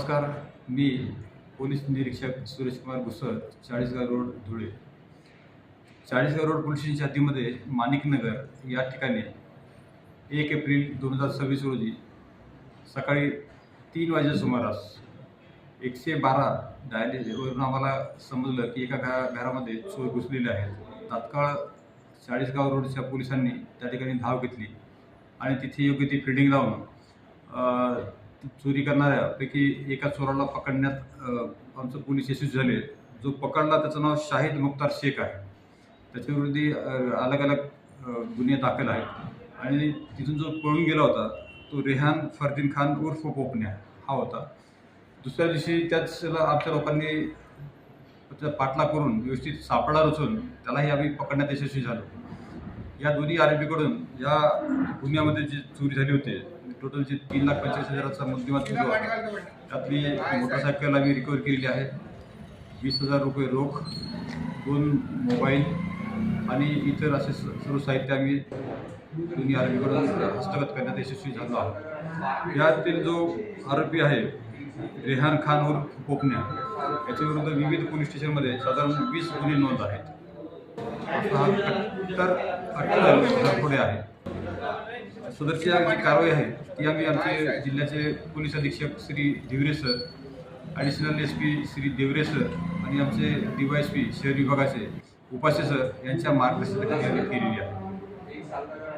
नमस्कार. मी पोलीस निरीक्षक Suresh Kumar Ghusar, Chalisgaon road, Dhule. Chalisgaon road police स्टेशनच्या हद्दीमध्ये माणिकनगर या ठिकाणी 1 एप्रिल 2026 रोजी सकाळी 3 वाजेच्या सुमारास 112 डायलीवरून आम्हाला समजलं की एका घरामध्ये चोर घुसलेले आहेत. तात्काळ चाळीसगाव रोडच्या पोलिसांनी त्या ठिकाणी धाव घेतली आणि तिथे योग्य ती फिल्डिंग लावून चोरी करणाऱ्यापैकी एका चोराला पकडण्यात आमचं पोलीस यशस्वी झाले. जो पकडला त्याचं नाव शाहिद मुख्तार शेख आहे. त्याच्याविरुद्ध अलग अलग गुन्हे दाखल आहेत आणि तिथून जो पळून गेला होता तो रेहान फरदीन खान उर्फ पोपण्या हा होता. दुसऱ्या दिवशी त्याला आमच्या लोकांनी त्याचा पाठलाग करून व्यवस्थित सापळा रचून त्यालाही आम्ही पकडण्यात यशस्वी झालो. या दोन्ही आरोपीकडून या गुन्ह्यामध्ये जी चोरी झाली होती टोटल जे 3,45,000चा मुद्देमाल होता, त्यातली मोटरसायकल आम्ही रिकवर केलेली आहे. 20,000 रुपये रोख, 2 मोबाईल आणि इतर असे सर्व साहित्य आम्ही दोन्ही आरोपीकडून हस्तगत करण्यात यशस्वी झालो आहोत. यातील जो आरोपी आहे रेहान खान उर्फ पोपण्या याच्याविरुद्ध विविध पोलीस स्टेशनमध्ये साधारण 20 गुन्हे नोंद आहेत. पुढे आहे सदरची जी कारवाई आहे ती आम्ही आमचे जिल्ह्याचे पोलीस अधीक्षक Shri Diware sir, additional SP Shri Deore sir आणि आमचे DYSP शहर विभागाचे उपास्य सर यांच्या मार्गदर्शनाखाली केलेली आहे.